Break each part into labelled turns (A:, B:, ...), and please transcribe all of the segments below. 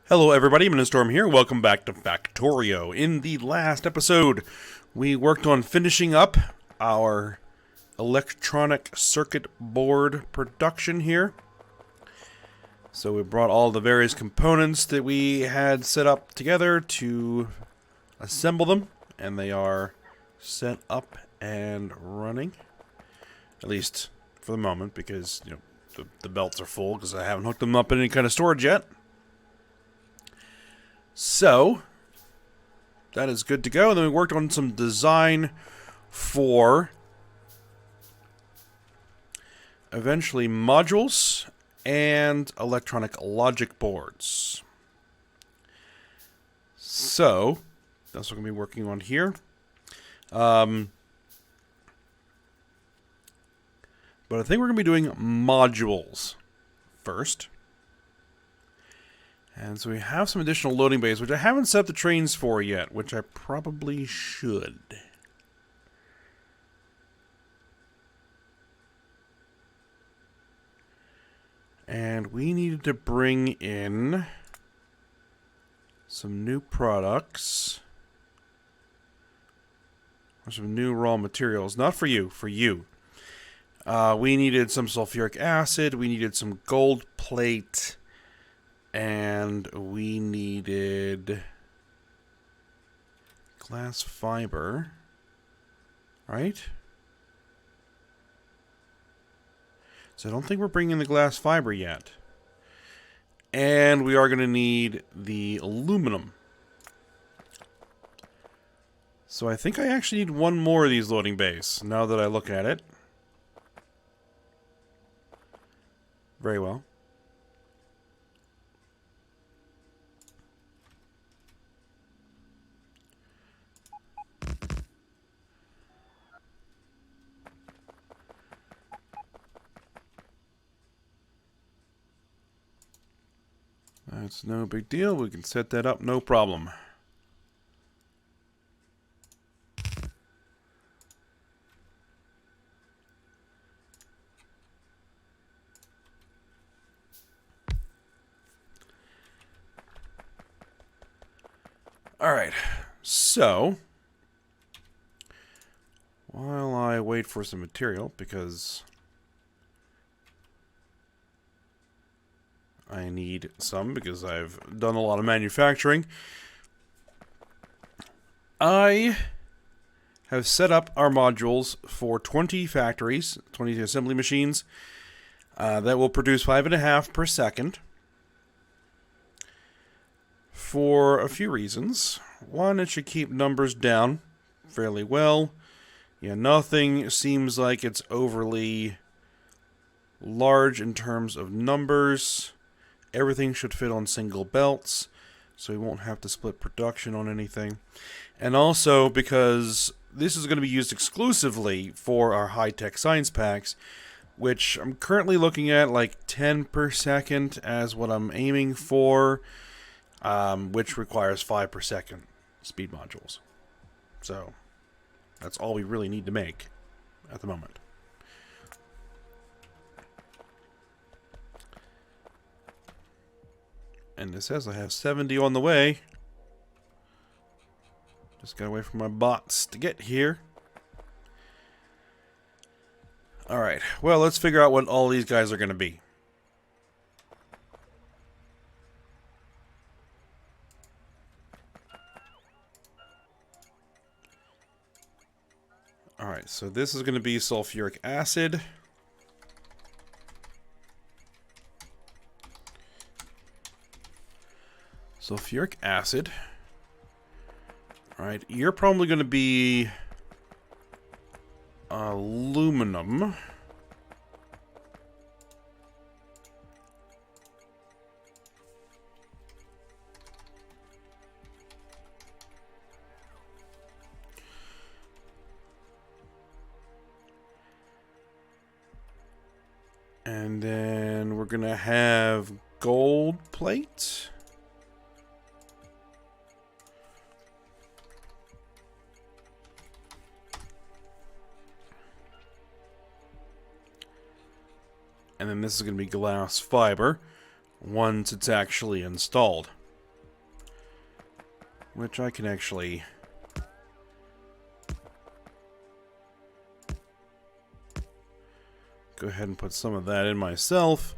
A: Hello everybody, Storm here. Welcome back to Factorio. In the last episode, we worked on finishing up our electronic circuit board production here. So we brought all the various components that we had set up together to assemble them, and they are set up and running. At least for the moment, because the belts are full because I haven't hooked them up in any kind of storage yet. So, that is good to go. And then we worked on some design for eventually modules and electronic logic boards. So, that's what we're going to be working on here. But I think we're going to be doing modules first. And so we have some additional loading bays, which I haven't set up the trains for yet, which I probably should. And we needed to bring in some new products. Or some new raw materials. Not for you, for you. We needed some sulfuric acid, we needed some gold plate, and we needed glass fiber, right? So I don't think we're bringing the glass fiber yet. And we are going to need the aluminum. So I think I actually need one more of these loading bays, now that I look at it. Very well. That's no big deal. We can set that up, no problem. Alright, so while I wait for some material, because I need some, because I've done a lot of manufacturing, I have set up our modules for 20 factories, 20 assembly machines, that will produce 5.5 per second. For a few reasons. One, it should keep numbers down fairly well. Nothing seems like it's overly large in terms of numbers. Everything should fit on single belts, so we won't have to split production on anything. And also because this is going to be used exclusively for our high-tech science packs, which I'm currently looking at like 10 per second as what I'm aiming for. Which requires 5 per second speed modules. So, that's all we really need to make at the moment. And it says I have 70 on the way. Just gotta wait for my bots to get here. Alright, well, let's figure out what all these guys are gonna be. Alright, so this is going to be sulfuric acid. Sulfuric acid. Alright, you're probably going to be aluminum. And then we're going to have gold plate. And then this is going to be glass fiber once it's actually installed. which I can actually go ahead and put some of that in myself.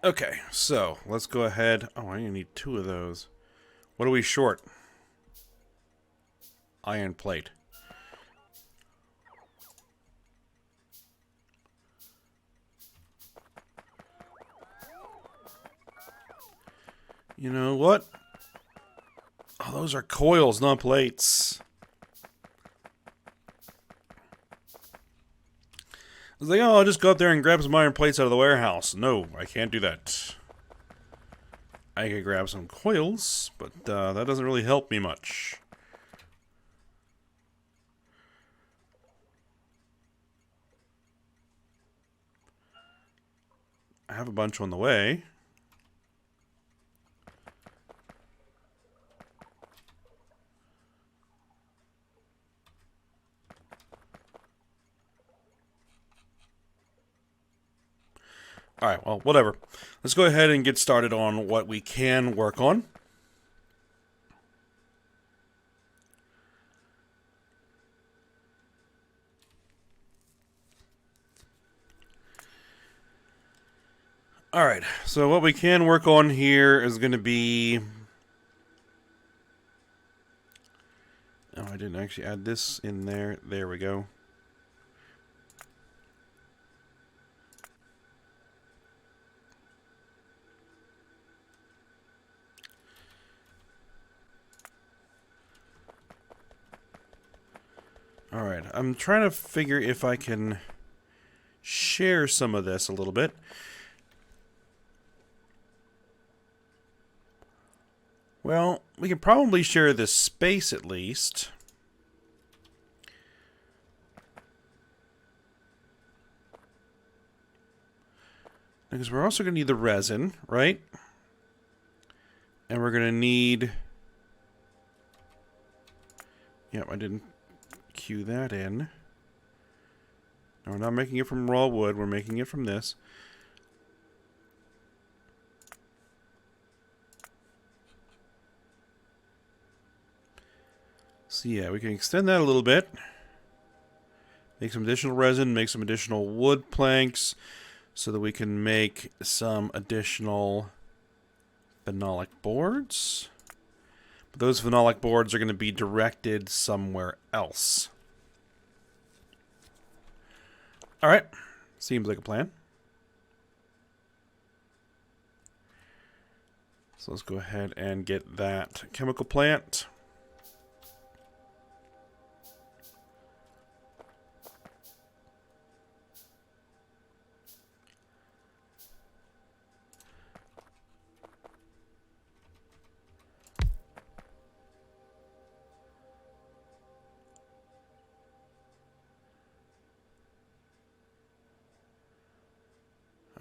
A: Okay, so let's go ahead. Oh, I need 2 of those. What are we short? Iron plate. You know what? Oh, those are coils, not plates. I was like, oh, I'll just go up there and grab some iron plates out of the warehouse. No, I can't do that. I could grab some coils, but that doesn't really help me much. I have a bunch on the way. Alright, well, whatever. Let's go ahead and get started on what we can work on. Alright, so what we can work on here is going to be... Oh, I didn't actually add this in there. There we go. Alright, I'm trying to figure if I can share some of this a little bit. Well, we can probably share this space at least. Because we're also going to need the resin, right? And we're going to need... Yep, I didn't cue that in. No, we're not making it from raw wood. We're making it from this. So yeah, we can extend that a little bit. Make some additional resin, make some additional wood planks, so that we can make some additional phenolic boards. But those phenolic boards are going to be directed somewhere else. Alright, seems like a plan. So let's go ahead and get that chemical plant.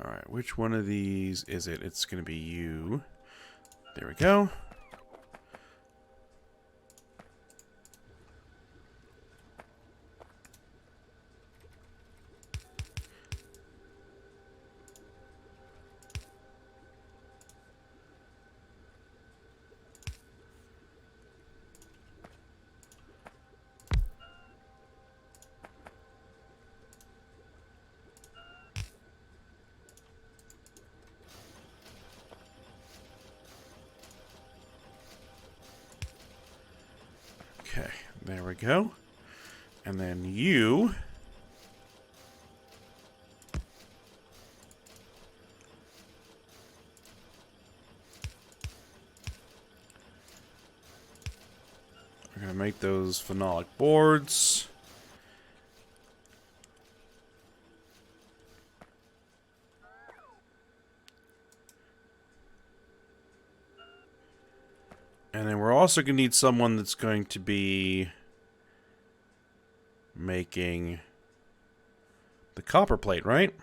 A: Alright, which one of these is it? It's going to be you. There we go. Okay, there we go. And then you... We're going to make those phenolic boards. And then we're also going to need someone that's going to be making The copper plate, right?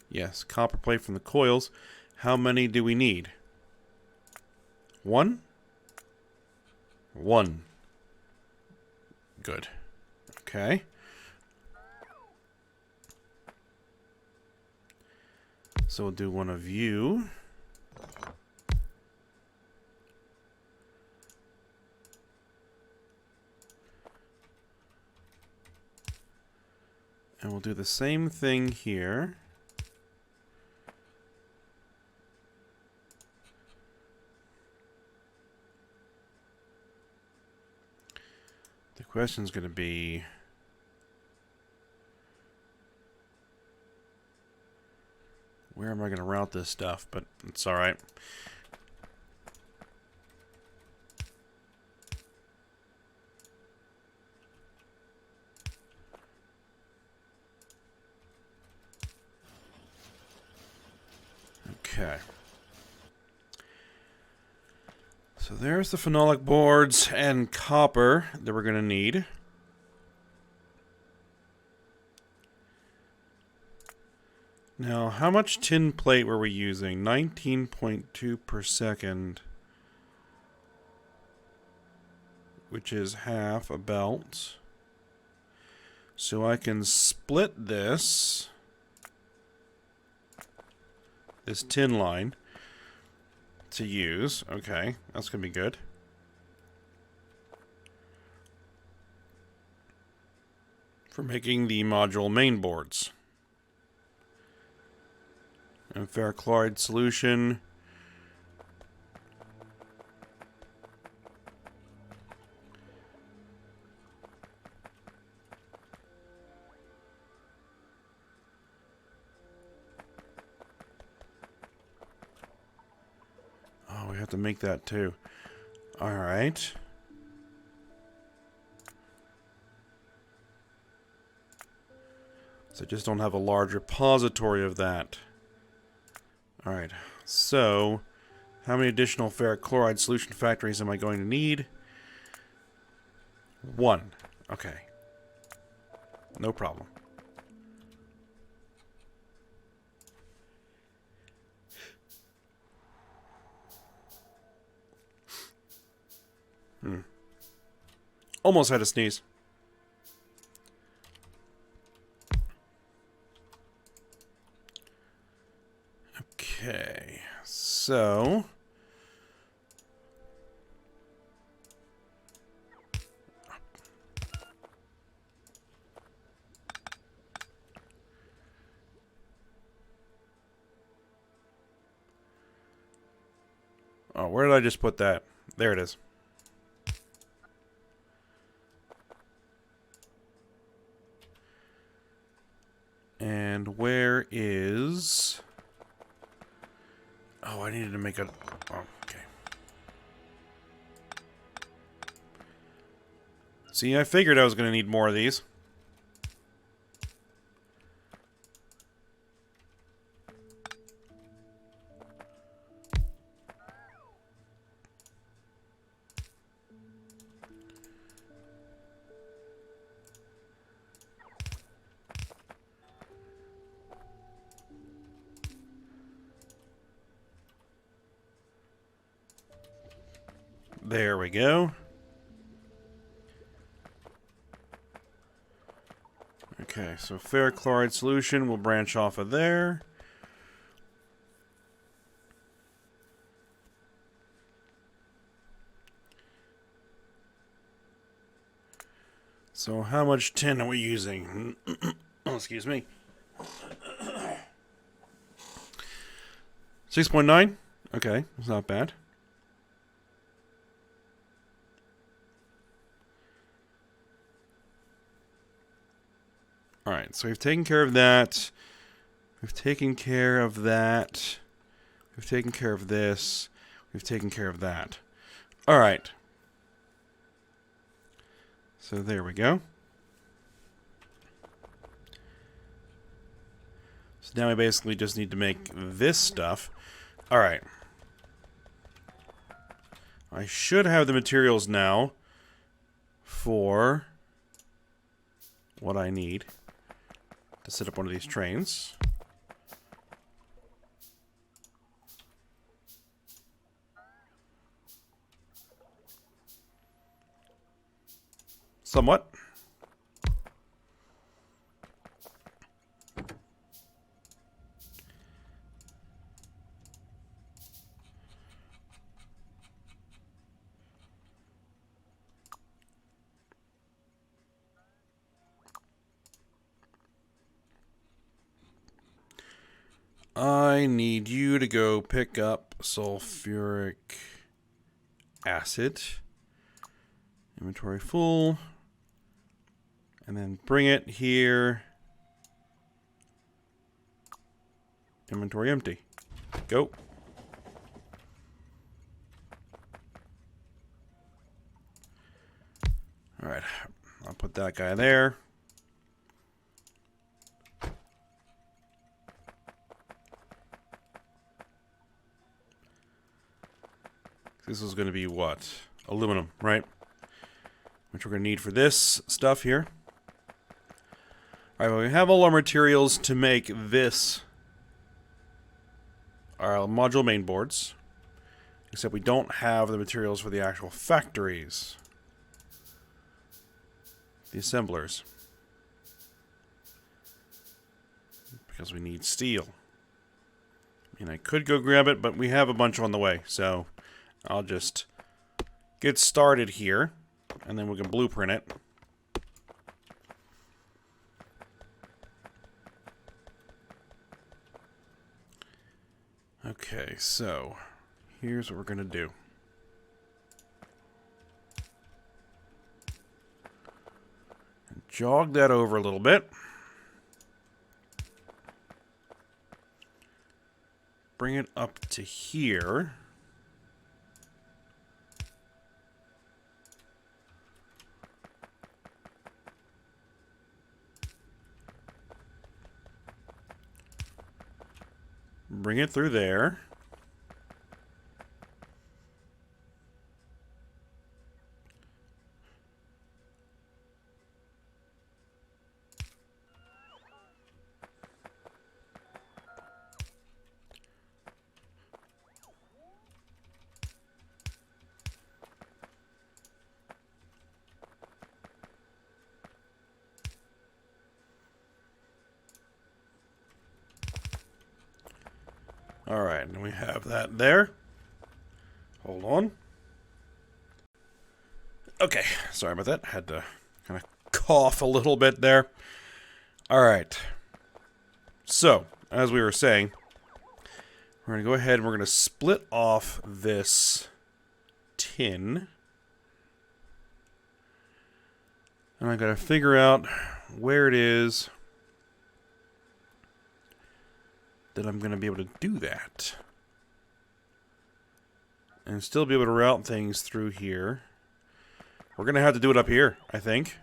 A: Yes, copper plate from the coils. How many do we need? One? One. Good. Okay. So we'll do one of you. And we'll do the same thing here. The question's going to be, where am I going to route this stuff? But it's all right. Okay. So there's the phenolic boards and copper that we're going to need. Now, how much tin plate were we using? 19.2 per second. Which is half a belt. So I can split this tin line to use. Okay, that's going to be good. For making the module main boards. And ferric chloride solution. Oh, we have to make that too. All right. So I just don't have a large repository of that. All right. So, how many additional ferric chloride solution factories am I going to need? 1. Okay. No problem. Almost had a sneeze. Okay, so oh, where did I just put that? There it is. And where is... Oh, I needed to make a... Oh, okay. See, I figured I was going to need more of these. There we go. Okay, so ferric chloride solution will branch off of there. So how much tin are we using? Oh, excuse me. 6.9? Okay, that's not bad. Alright, so we've taken care of that. We've taken care of that. We've taken care of this. We've taken care of that. Alright. So there we go. So now we basically just need to make this stuff. Alright. I should have the materials now for what I need to set up one of these trains. Somewhat. I need you to go pick up sulfuric acid. Inventory full. And then bring it here. Inventory empty. Go. Alright. I'll put that guy there. This is going to be what? Aluminum, right? Which we're going to need for this stuff here. Alright, well, we have all our materials to make this our module main boards. Except we don't have the materials for the actual factories. The assemblers. Because we need steel. I mean, I could go grab it, but we have a bunch on the way, so I'll just get started here, and then we can blueprint it. Okay, so here's what we're going to do. Jog that over a little bit. Bring it up to here. Bring it through there. Alright, and we have that there. Hold on. Okay, sorry about that. Had to kind of cough a little bit there. Alright. So, as we were saying, we're going to go ahead and we're going to split off this tin. And I got to figure out where it is that I'm going to be able to do that. And still be able to route things through here. We're going to have to do it up here, I think.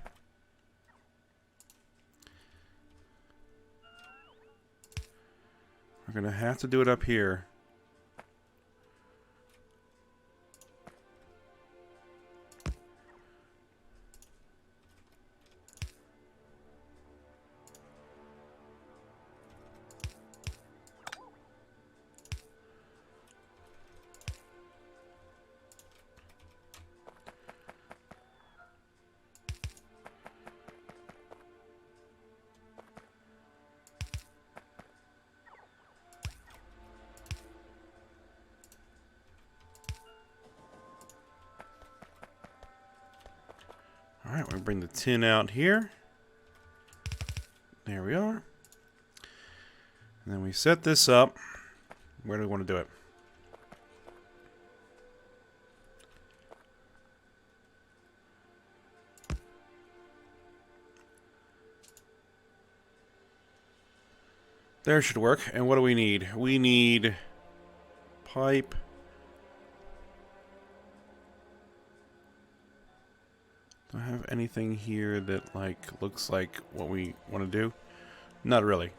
A: We're going to have to do it up here. Alright, we're going to bring the tin out here. There we are. And then we set this up. Where do we want to do it? There should work. And what do we need? We need pipe. Do I have anything here that, like, looks like what we want to do? Not really.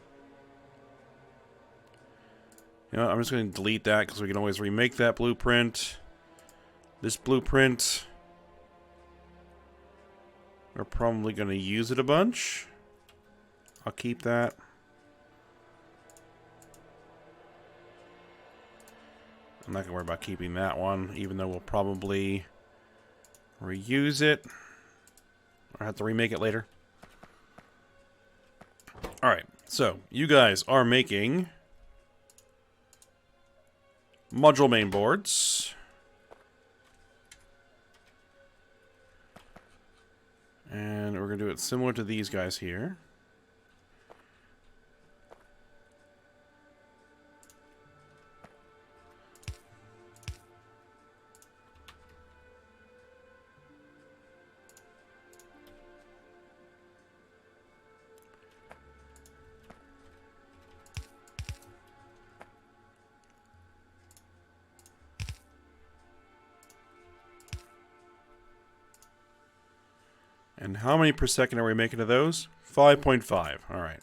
A: You know what, I'm just going to delete that because we can always remake that blueprint. This blueprint. We're probably going to use it a bunch. I'll keep that. I'm not going to worry about keeping that one, even though we'll probably reuse it. Or have to remake it later. Alright, so you guys are making module main boards. And we're going to do it similar to these guys here. And how many per second are we making of those? 5.5. All right.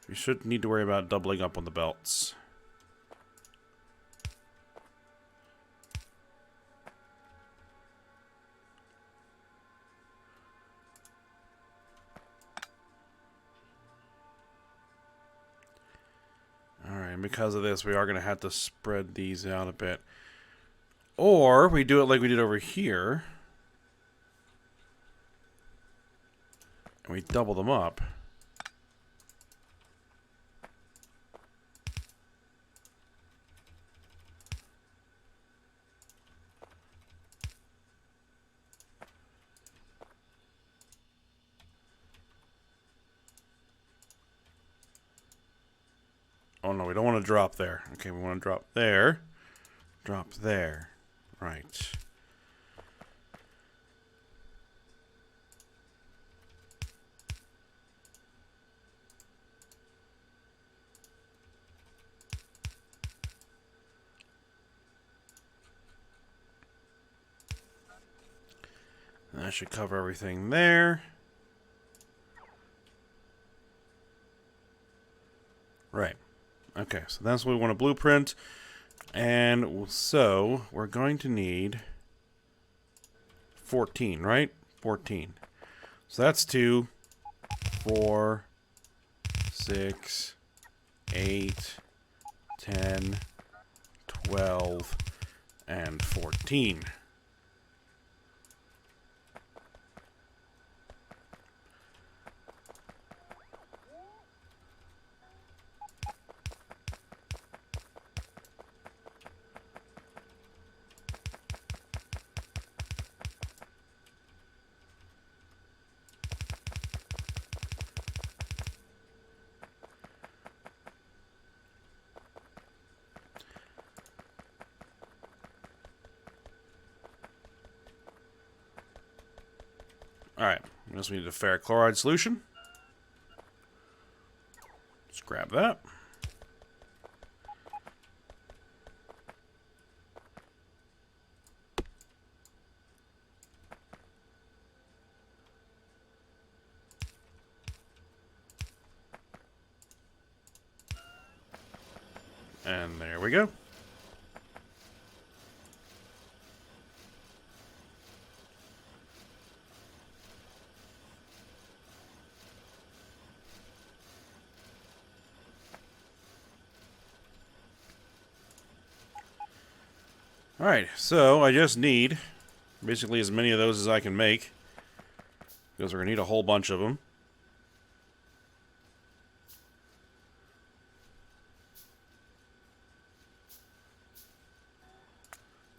A: We shouldn't need to worry about doubling up on the belts. Alright, and because of this, we are going to have to spread these out a bit. Or we do it like we did over here. And we double them up. Oh no, we don't want to drop there. Okay, we want to drop there. Drop there. Right. That should cover everything there. Right. Okay, so that's what we want to blueprint. And so we're going to need 14, right? 14. So that's 2, 4, 6, 8, 10, 12, and 14. Alright, we just need a ferric chloride solution. Let's grab that. And there we go. Alright, so I just need basically as many of those as I can make, because we're going to need a whole bunch of them.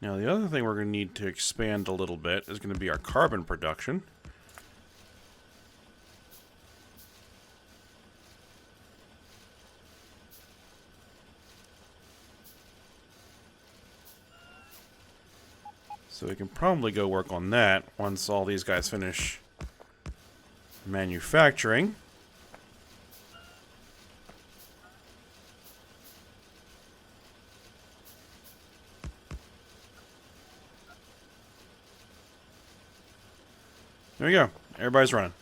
A: Now the other thing we're going to need to expand a little bit is going to be our carbon production. So we can probably go work on that once all these guys finish manufacturing. There we go. Everybody's running.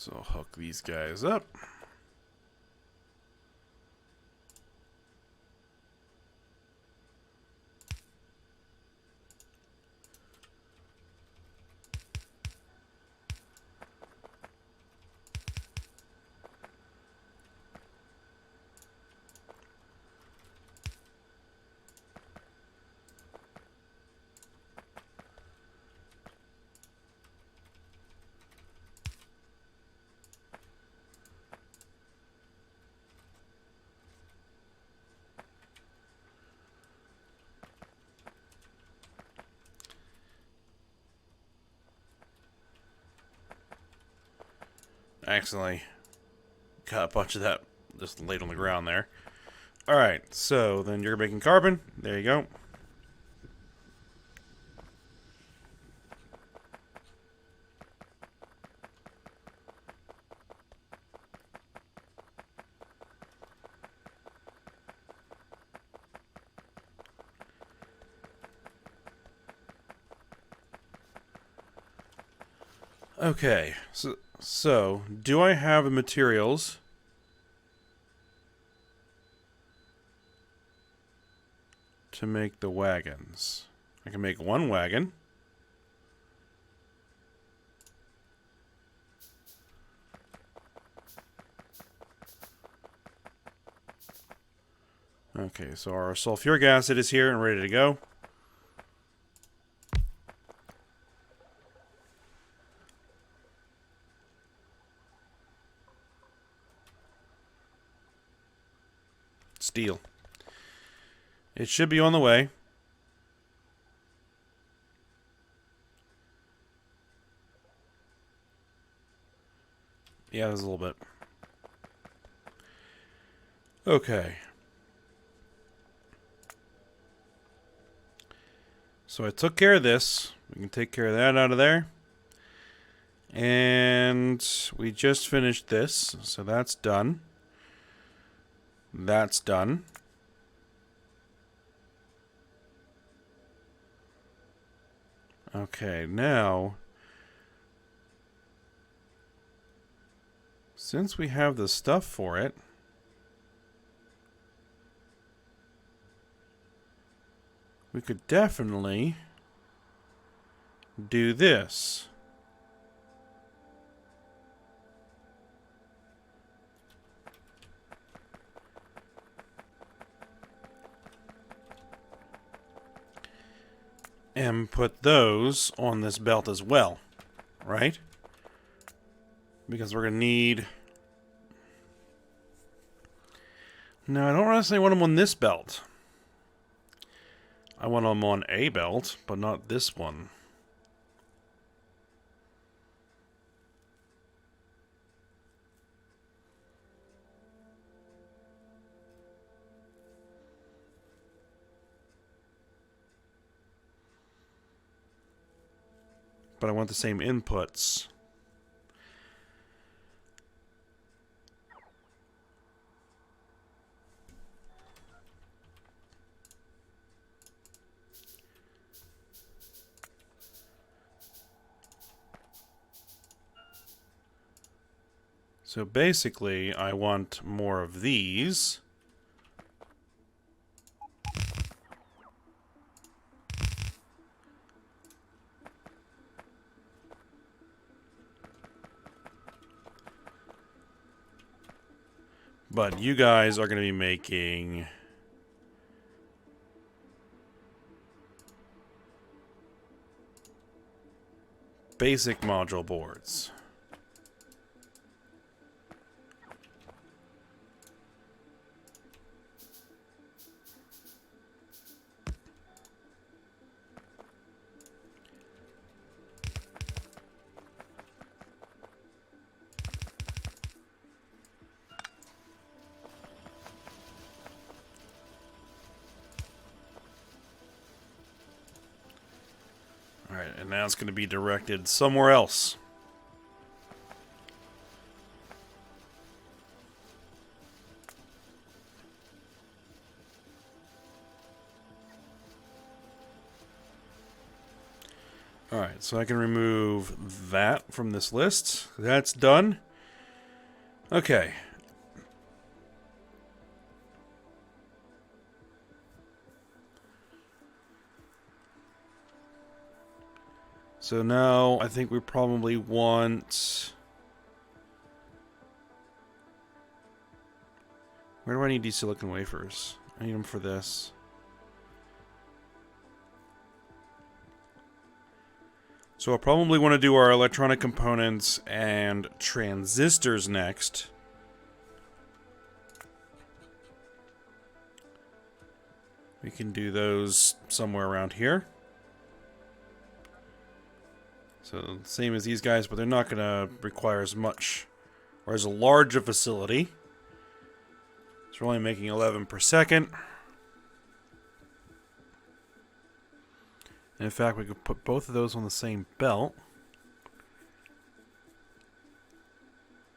A: So I'll hook these guys up. Accidentally got a bunch of that just laid on the ground there. Alright, so then you're making carbon. There you go. Okay, so do I have the materials to make the wagons? I can make one wagon. Okay, so our sulfuric acid is here and ready to go. Steel. It should be on the way. Yeah, there's a little bit. Okay. So I took care of this. We can take care of that out of there. And we just finished this. So that's done. That's done. Okay, now, since we have the stuff for it, we could definitely do this. And put those on this belt as well, right? Because we're going to need... No, I don't necessarily want them on this belt. I want them on a belt, but not this one. But I want the same inputs. So basically, I want more of these. But you guys are going to be making basic module boards. Alright, and now it's going to be directed somewhere else. Alright, so I can remove that from this list. That's done. Okay. So now I think we probably want... Where do I need these silicon wafers? I need them for this. So I'll probably want to do our electronic components and transistors next. We can do those somewhere around here. So same as these guys, but they're not going to require as much or as large a facility. So we're only making 11 per second. And in fact, we could put both of those on the same belt.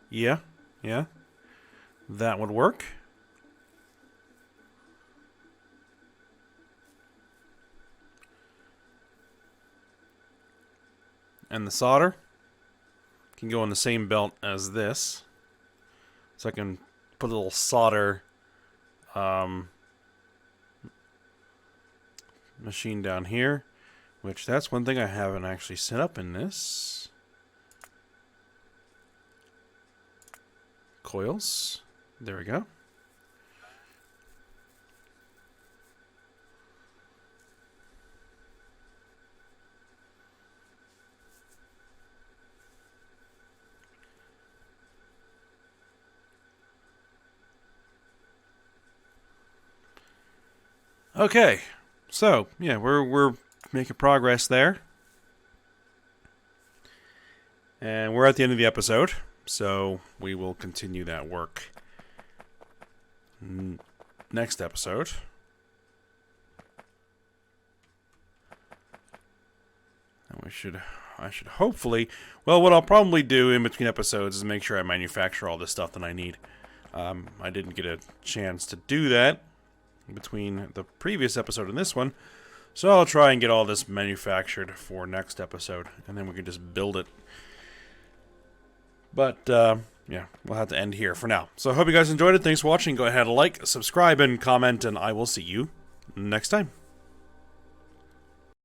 A: Yeah. That would work. And the solder can go on the same belt as this. So I can put a little solder machine down here, which that's one thing I haven't actually set up in this. Coils. There we go. Okay, so yeah, we're making progress there, and we're at the end of the episode, so we will continue that work next episode. And I should hopefully, well, what I'll probably do in between episodes is make sure I manufacture all the stuff that I need. I didn't get a chance to do that between the previous episode and this one, so I'll try and get all this manufactured for next episode, and then we can just build it. But yeah, we'll have to end here for now. So I hope you guys enjoyed it. Thanks for watching. Go ahead and like, subscribe, and comment, and I will see you next time.